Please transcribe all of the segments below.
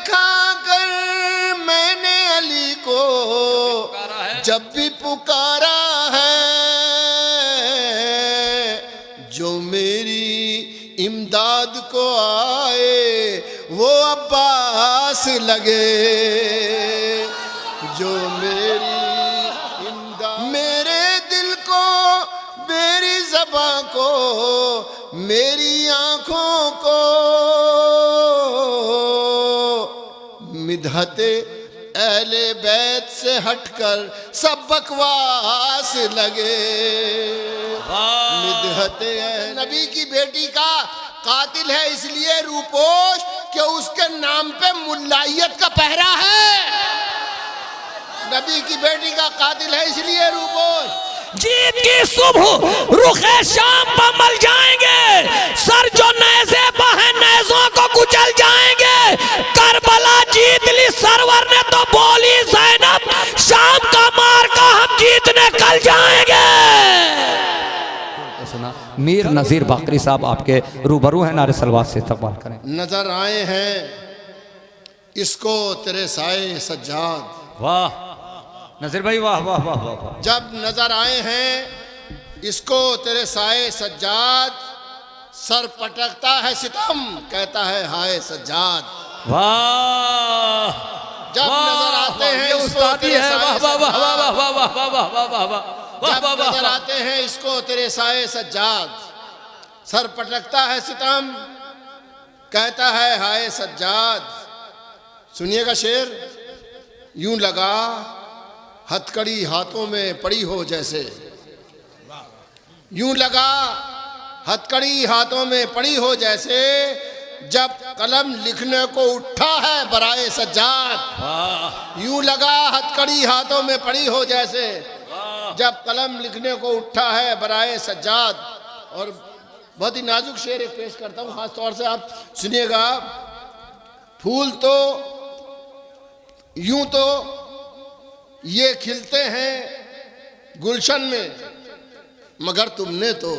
देखा कर मैंने अली को जब भी पुकारा है, जो मेरी इमदाद को आए वो अब्बास लगे, जो मेरी इमदाद, मेरे दिल को, मेरी ज़बां को, मेरी आँखों को मिदहते अहले बैत से हटकर सब बकवास लगे। मिदहते नबी की बेटी का कातिल है इसलिए रूपोश कि उसके नाम पे मुल्लाइयत का पहरा है। नबी की बेटी का कातिल है इसलिए रूपोश। जीत की सुबह रुखे शाम पर मल जाएंगे, सर जो नेज़े बहन नेज़ों को कुचल जाएंगे। करबला जीत ली सरवर ने तो बोली ज़ैनब, शाम का मार का हम जीतने कल जाएंगे। सुना मीर नज़ीर बाकरी साहब आपके रूबरू हैं, नारे सलवात से इस्तकबाल करें। नजर आए हैं इसको तेरे साए सज्जाद। वाह नज़ीर भाई, वाह वाह वाह वाह वाह। जब नजर आए हैं इसको तेरे साए सज्जाद, सर पटकता है सितम कहता है हाय सज्जाद। वाह जब नजर आते हैं इसको तेरे साए जब नजर आते हैं इसको तेरे साए सज्जाद, सर पटकता है सितम कहता है हाय सज्जाद। सुनिएगा शेर, यूं लगा हथकड़ी हाथों में पड़ी हो जैसे, यूं लगा हथकड़ी हाथों में पड़ी हो जैसे, जब कलम लिखने को उठा है बराए सज्जाद। यूं लगा हथकड़ी हाथों में पड़ी हो जैसे, जब कलम लिखने को उठा है बराए सज्जाद। और बहुत ही नाजुक शेर एक पेश करता हूँ, खास तौर से आप सुनिएगा। फूल तो यूं तो ये खिलते हैं गुलशन में, मगर तुमने तो,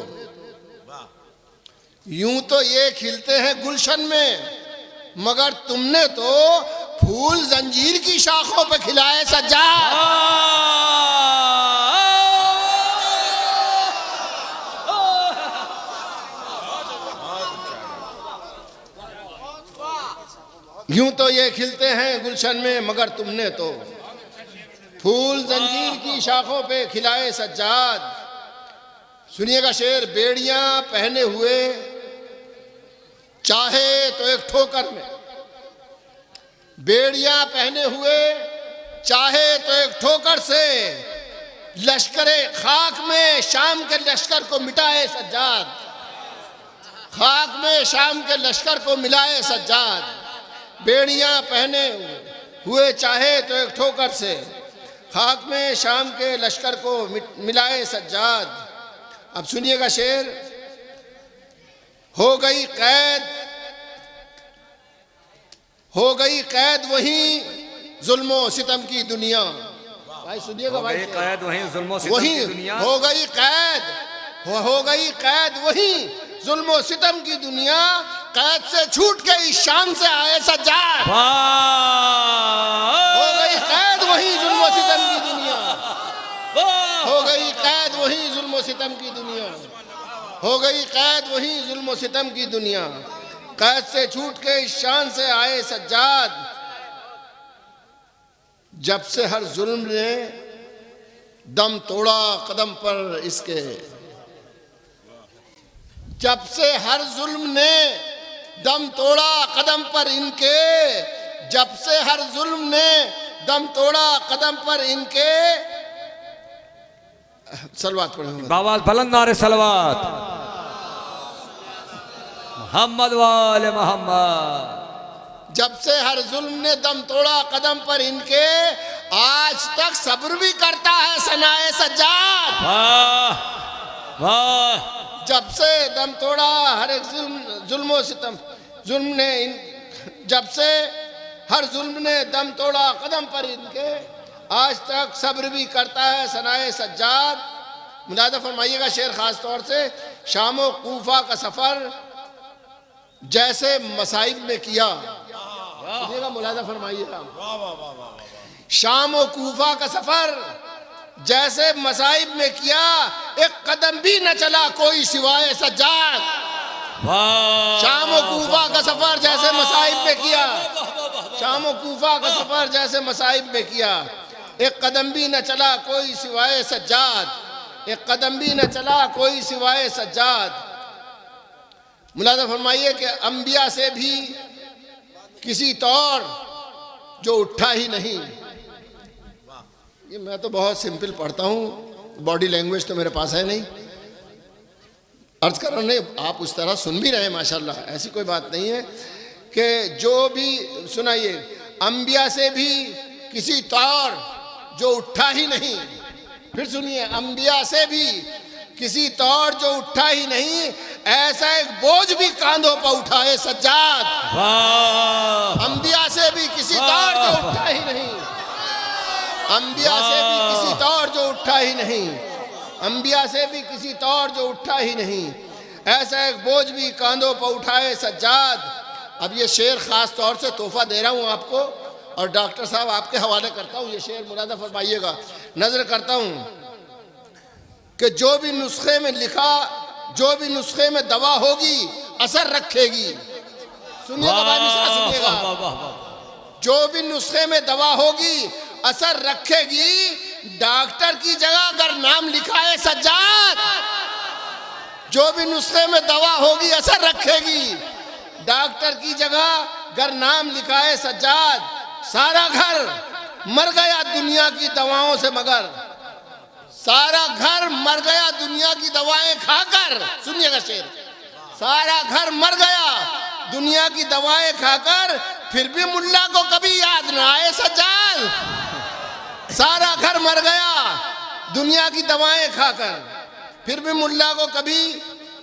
यूं तो ये खिलते हैं गुलशन में, मगर तुमने तो फूल जंजीर की शाखों पे खिलाए सज्जाद। यूं तो ये खिलते हैं गुलशन में, मगर तुमने तो फूल जंजीर की शाखों पे खिलाए सज्जाद। सुनिएगा शेर, बेड़ियां पहने हुए चाहे तो एक ठोकर में, बेड़ियां पहने हुए चाहे तो एक ठोकर से, लश्करे खाक में शाम के लश्कर को मिटाए सज्जाद। खाक में शाम के लश्कर को मिलाए सज्जाद। बेड़ियां पहने हुए चाहे तो एक ठोकर से, खाक में शाम के लश्कर को मिलाए सज्जाद। अब सुनिएगा शेर, हो गई कैद, हो गई कैद वहीं जुल्मो सितम की दुनिया। भाई सुनिएगा भाई, कैद वहीं जुल्मो सितम की दुनिया। हो गई कैद, हो गई कैद वहीं जुल्मो सितम की दुनिया, कैद से छूट के इस शान से आए सज्जाद। हो गई कैद वहीं जुल्मो सितम की दुनिया, हो गई कैद वहीं जुल्मो सितम की दुनिया, हो गई कैद वहीं जुल्मो सितम की दुनिया, कैद से छूट के इस शान से आए सज्जाद। जब से हर जुल्म ने दम तोड़ा कदम पर इसके, जब से हर जुल्म ने दम तोड़ा कदम पर इनके, जब से हर जुल्म ने दम तोड़ा कदम पर इनके। सलवात पढ़ो बाबा, बुलंद नारे सलवात। मोहम्मद वाले मोहम्मद। जब से हर जुल्म ने दम तोड़ा कदम पर इनके, आज तक सब्र भी करता है सनाए सज्जाद। वाह वाह। जब से दम तोड़ा हर एक जुल्म सितम, जुल्म ने जब से हर जुल्म ने दम तोड़ा कदम पर इनके, आज तक सब्र भी करता है सनाए सज्जाद। मुलादा फरमाइएगा शेर खास तौर से, शाम व कूफा का सफर जैसे मसाइब ने किया, सुनिएगा, मुलाजा फरमाइएगा। शाम व कूफा का सफर जैसे मसाइब में किया, एक कदम भी न चला कोई सिवाय सज्जाद। शाम व कूफा का सफर जैसे मसाइब में किया, शाम व कूफा का सफर जैसे मसाइब में किया, एक कदम भी न चला कोई सिवाय सज्जाद, एक कदम भी न चला कोई सिवाय सज्जाद। मुलाजा फरमाइए कि अंबिया से भी किसी तौर जो उठा ही नहीं। ये मैं तो बहुत सिंपल पढ़ता हूँ, बॉडी लैंग्वेज तो मेरे पास है नहीं, अर्ज कर रहा नहीं, आप उस तरह सुन भी रहे हैं माशाल्लाह, ऐसी कोई बात नहीं है कि जो भी सुनाइए, अंबिया से भी किसी तौर जो उठा ही नहीं। फिर सुनिए, अंबिया से भी किसी तौर जो उठा ही नहीं, ऐसा एक बोझ भी कांधों पर उठाए सज्जाद। अंबिया से भी किसी तौर जो उठा ही नहीं, अंबिया से भी किसी तौर जो उठा ही नहीं, अंबिया से भी किसी तौर जो उठा ही नहीं, ऐसा एक बोझ भी कांधों पर उठाए सज्जाद। अब ये शेर खास तौर से तोहफा दे रहा हूँ आपको, और डॉक्टर साहब आपके हवाले करता हूँ ये शेर, मुलाजा फरमाइएगा। नजर करता हूँ कि जो भी नुस्खे में लिखा, जो भी नुस्खे में दवा होगी असर रखेगी। सुनिएगा भाई मिश्रा, सुनिएगा, जो भी नुस्खे में दवा होगी असर रखेगी, डॉक्टर की जगह अगर नाम लिखा है सज्जाद। जो भी नुस्खे में दवा होगी असर रखेगी, डॉक्टर की जगह अगर नाम लिखा है सज्जाद। सारा घर मर गया दुनिया की दवाओं से, मगर सारा घर मर गया दुनिया की दवाएं खाकर। सुनिएगा शेर, सारा घर मर गया दुनिया की दवाएं खाकर, फिर भी मुल्ला को कभी याद ना आए सज्जाद। सारा घर मर गया दुनिया की दवाएं खाकर, फिर भी मुल्ला को कभी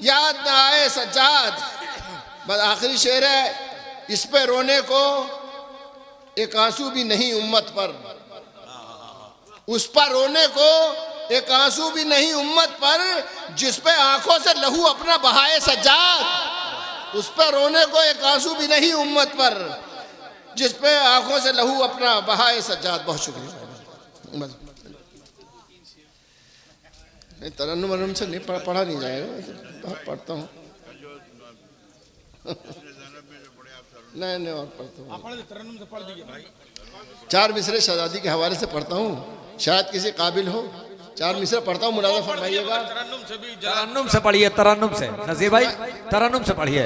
याद ना आए सज्जाद। बस आखिरी शेर है, इस पे रोने को एक आंसू भी नहीं उम्मत पर, उस पर रोने को एक आंसू भी नहीं उम्मत पर, जिस पे आंखों से लहू अपना बहाए सज्जाद। उस पर रोने को एक आंसू भी नहीं उम्मत पर, जिस पे आंखों से लहू अपना बहाए सज्जाद। बहुत शुक्रिया। नहीं, तरन्नुम वरन्नुम से नहीं पढ़ा नहीं जाएगा, पढ़ता हूँ। नहीं और पढ़ता हूँ, चार मिसरे शहजादी के हवाले से पढ़ता हूँ, शायद किसी काबिल हो। चार मिसरे पढ़ता हूँ, मुलाजा फरमाइएगा। तरन्नुम से पढ़िए, तरन्नुम से नजीर भाई, तरन्नुम से पढ़िए।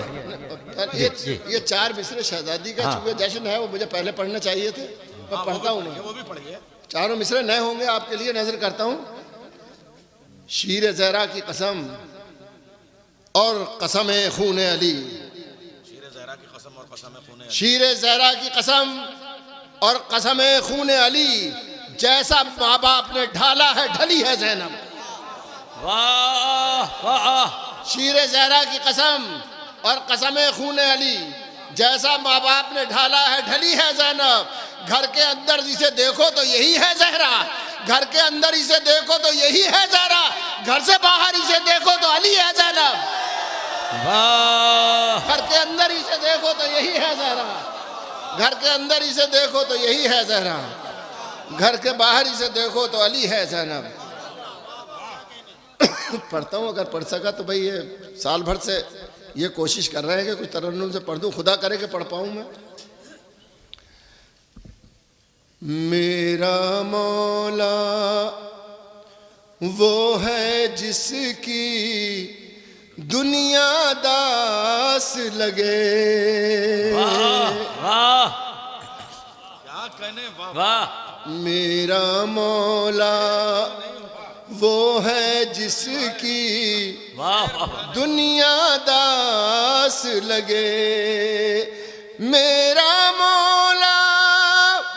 ये चार मिसरे शहजादी का चूंकि जश्न है, वो मुझे पहले पढ़ने चाहिए थे, मैं पढ़ता हूँ मैं। वो भी पढ़िए, चारों मिसरे नए होंगे आपके लिए, नजर करता हूँ। शीर ज़हरा की कसम और कसम खून अली, शीर ज़हरा की कसम और कसम खून अली, जैसा माँ बाप ने ढाला है ढली है ज़ैनब। वाह वाह। शीर ज़हरा की कसम और कसम खून अली, जैसा माँ बाप ने ढाला है ढली है ज़ैनब। घर के अंदर जिसे देखो तो यही है ज़हरा, घर के अंदर इसे देखो तो यही है ज़हरा, घर से बाहर इसे देखो तो अली है ज़ैनब। घर के अंदर इसे देखो तो यही है ज़हरा, घर के अंदर इसे देखो तो यही है ज़हरा, घर के बाहर इसे देखो तो अली है ज़ैनब। पढ़ता हूँ, अगर पढ़ सका तो भाई, ये साल भर से ये कोशिश कर रहे हैं कि कुछ तरन्नुम से पढ़ दूँ, खुदा करे कि पढ़ पाऊँ मैं। मेरा मौला वो है जिसकी दुनिया दास लगे। वाह क्या कहने, वाह। मेरा मौला वो है जिसकी दुनिया दास लगे। मेरा मौला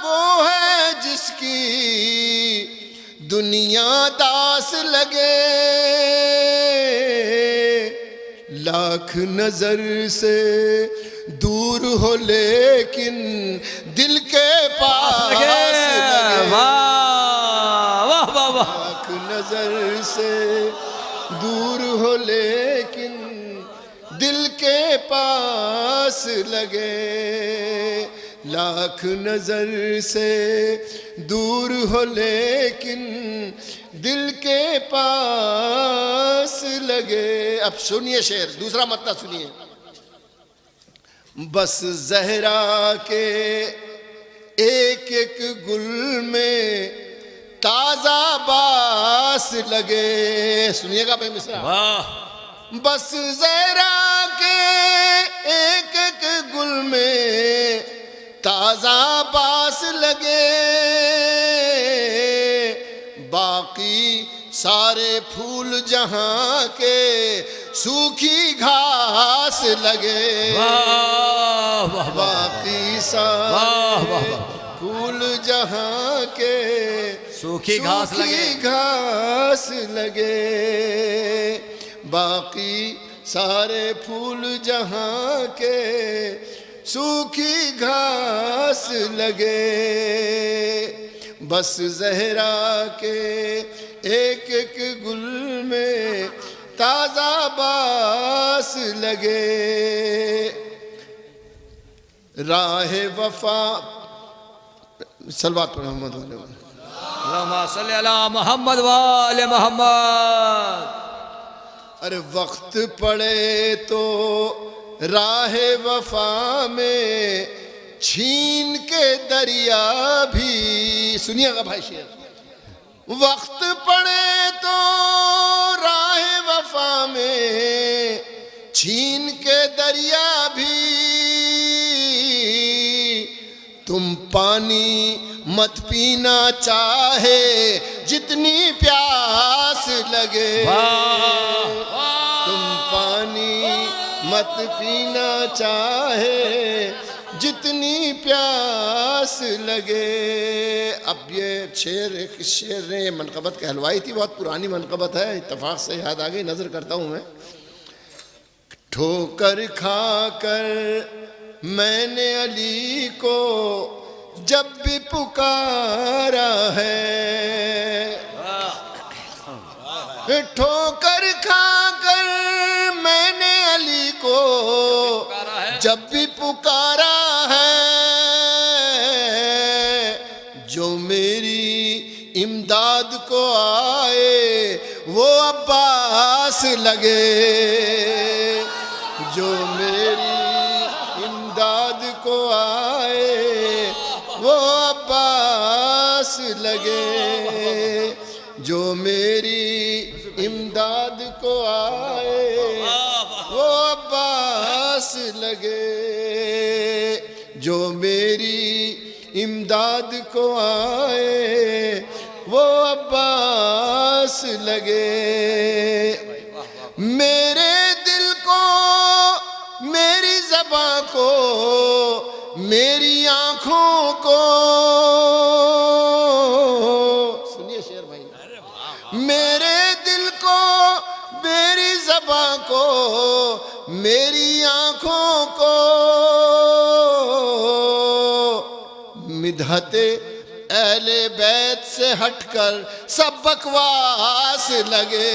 वो है जिसकी दुनिया दास लगे। लाख नजर से दूर हो लेकिन दिल के पास लगे। वाह वाह वाह। लाख नजर से दूर हो लेकिन दिल के पास लगे। लाख नजर से दूर हो लेकिन दिल के पास लगे। अब सुनिए शेर, दूसरा मतलब सुनिए। बस जहरा के एक एक गुल में ताजा बास लगे। सुनिएगा भाई मिश्रा, वाह बस जहरा के एक एक गुल में ताजा बास लगे, बाकी सारे फूल जहां के सूखी घास लगे। वाह वाह बाकी वाह सारे वाह फूल जहां के सूखी घास लगे। घास लगे, बाकी सारे फूल जहां के सूखी घास लगे। बस जहरा के एक एक गुल में ताजा बास लगे। राह वफा सलवात पर मोहम्मद वाले अल्लाहुम्मा सल्ली अला मोहम्मद वाले मोहम्मद। अरे वक्त पड़े तो राह वफा में छीन के दरिया भी। सुनिएगा भाई शेर, वक्त पड़े तो राह वफा में छीन के दरिया भी, तुम पानी मत पीना चाहे जितनी प्यास लगे। तुम पानी मत पीना चाहे जितनी प्यास लगे। अब ये शेर, एक शेर ने मनकबत कहलवाई थी, बहुत पुरानी मनकबत है, इत्तेफाक से याद आ गई, नजर करता हूँ मैं। ठोकर खाकर मैंने अली को जब भी पुकारा है, ठोकर खाकर मैंने अली को जब भी पुकारा है, जो मेरी इमदाद को आए वो अब्बास लगे। जो मेरी इमदाद को आए वो अब्बास लगे। जो मेरी इमदाद को आए वो अब्बास लगे। जो मेरी इमदाद को आए वो अब्बास लगे। मेरे दिल को, मेरी ज़बां को, मेरी आँखों को, सुनिए शेर भाई, मेरे दिल को, मेरी ज़बां को, मेरी आँखों को मिदहते अहले बैत से हटकर सब बकवास लगे।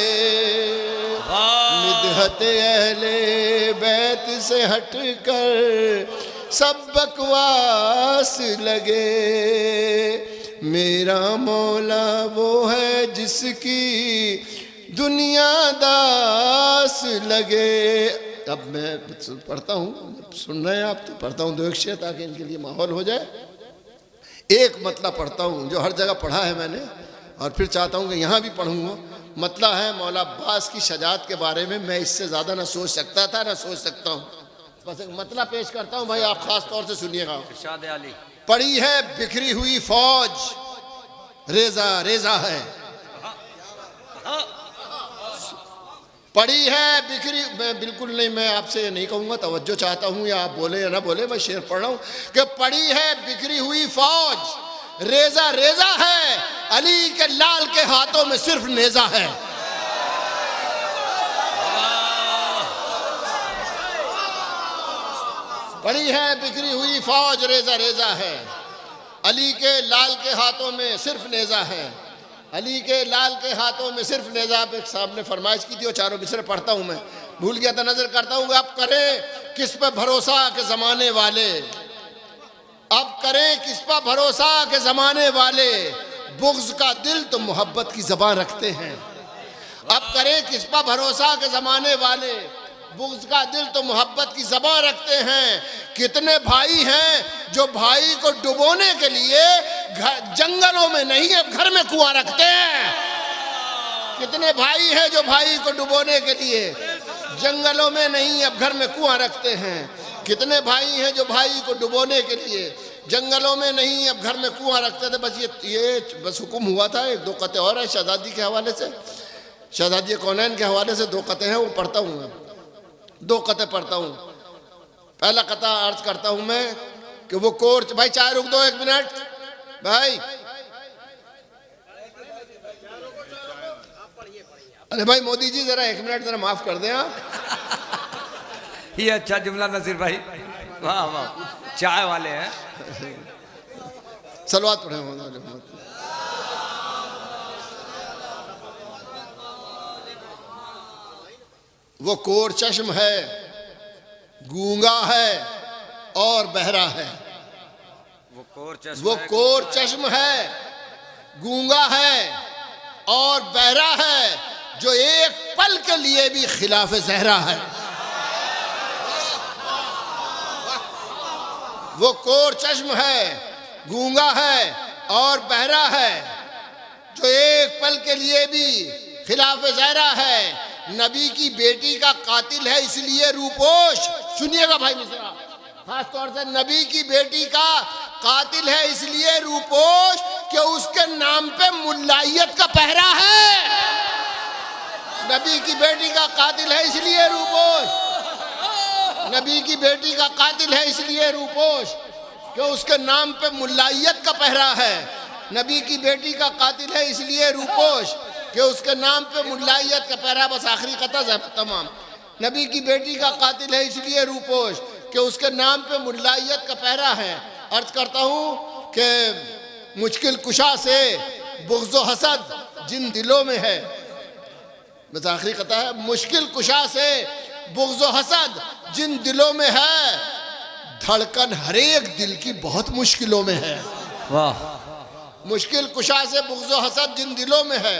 मिदहते अहले बैत से हटकर सब बकवास लगे। मेरा मौला वो है जिसकी दुनिया दास लगे। अब मैं पढ़ता हूँ, सुन रहे हैं आप तो पढ़ता हूँ दो एक शेर ताकि इनके लिए माहौल हो जाए। एक मतलब पढ़ता हूँ जो हर जगह पढ़ा है मैंने, और फिर चाहता हूँ कि यहाँ भी पढ़ूँगा। मतलब है मौला अब्बास की शजात के बारे में मैं इससे ज़्यादा ना सोच सकता था ना सोच सकता हूँ। बस एक मतलब पेश करता हूँ भाई, आप खास तौर से सुनिएगा। इरशाद अली। पड़ी है बिखरी हुई फौज, रेजा रेजा है। पड़ी है बिखरी, मैं बिल्कुल नहीं, मैं आपसे नहीं कहूँगा, तवज्जो चाहता हूँ या आप बोले या ना बोले, मैं शेर पढ़ रहा हूँ कि पड़ी है बिखरी हुई फौज, रेजा रेजा है, अली के लाल के हाथों में सिर्फ नेजा है। पड़ी है बिखरी हुई फौज, रेजा रेजा है, अली के लाल के हाथों में सिर्फ नेजा है। अली के लाल के हाथों में सिर्फ नेजा पे साहब ने फरमाइश की थी, वो चारों मिसरे पढ़ता हूँ मैं, भूल गया था, नजर करता हूँ। आप करें किस पे भरोसा के ज़माने वाले, अब करें किस पर भरोसा के जमाने वाले बुग़्ज़ का दिल तो मोहब्बत की ज़बान रखते हैं। अब करें किस पर भरोसा के ज़माने वाले बुग़्ज़ का दिल तो मोहब्बत की ज़बान रखते हैं। कितने भाई हैं जो भाई को डुबोने के लिए जंगलों में नहीं अब घर में कुआं रखते हैं। कितने भाई हैं जो भाई को डुबोने के लिए जंगलों में नहीं अब घर में कुआं रखते हैं। कितने भाई हैं जो भाई को डुबोने के लिए जंगलों में नहीं अब घर में कुआं रखते थे। बस ये बस हुक्म हुआ था। एक दो कते और है शहजादी के हवाले से, शहजादी कौनैन के हवाले से दो कते हैं, वो पढ़ता हूँ मैं, दो कते पढ़ता हूँ। पहला कता अर्ज करता हूँ मैं कि वो कोर्च, भाई चाय रुक दो 1 मिनट भाई, अरे भाई मोदी जी जरा 1 मिनट जरा माफ कर दें आप। ये अच्छा जुमला नसीर भाई, वाह वाह, चाय वाले हैं। सलवात पढ़े। वो कोर चश्म है, गूंगा है और बहरा है। वो कोर चश्म है, गूंगा है और बहरा है, जो एक पल के लिए भी खिलाफ ज़हरा है। वो कोर चश्म है, गूंगा है और बहरा है, जो एक पल के लिए भी खिलाफ ज़हरा है। नबी की बेटी का कातिल है इसलिए रूपोश, सुनिएगा भाई मिश्रा, खास तौर से नबी की बेटी का कातिल है इसलिए रूपोश कि उसके नाम पे मुल्लायत का पहरा है। नबी की बेटी का कातिल है इसलिए रूपोश, नबी की बेटी का कातिल है इसलिए रूपोश कि उसके नाम पे मुल्लायत का पहरा है। नबी की बेटी का कातिल है इसलिए रूपोश कि उसके नाम पे मुल्लायत का पहरा। बस आखिरी कतज़ है तमाम। नबी की बेटी का कातिल है इसलिए रूपोश कि उसके नाम पे मुल्लायत का पहरा है। अर्ज करता हूँ कि मुश्किल कुशा से बुग़्ज़ व हसद जिन दिलों में है, बस आखिरी कता है, मुश्किल कुशा से बुग़्ज़ व हसद जिन दिलों में है, धड़कन हर एक दिल की बहुत मुश्किलों में है। वाह, मुश्किल कुशा से बुग़्ज़ व हसद जिन दिलों में है,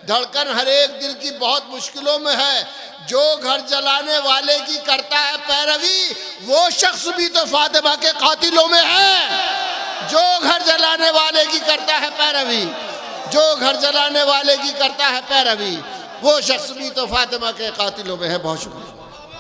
धड़कन हर एक दिल की बहुत मुश्किलों में है। जो घर जलाने वाले की करता है पैरवी, वो शख्स भी तो फातिमा के कातिलों में है। जो घर जलाने वाले की करता है पैरवी, जो घर जलाने वाले की करता है पैरवी, वो शख्स भी तो फातिमा के कातिलों में है। बहुत शुक्रिया।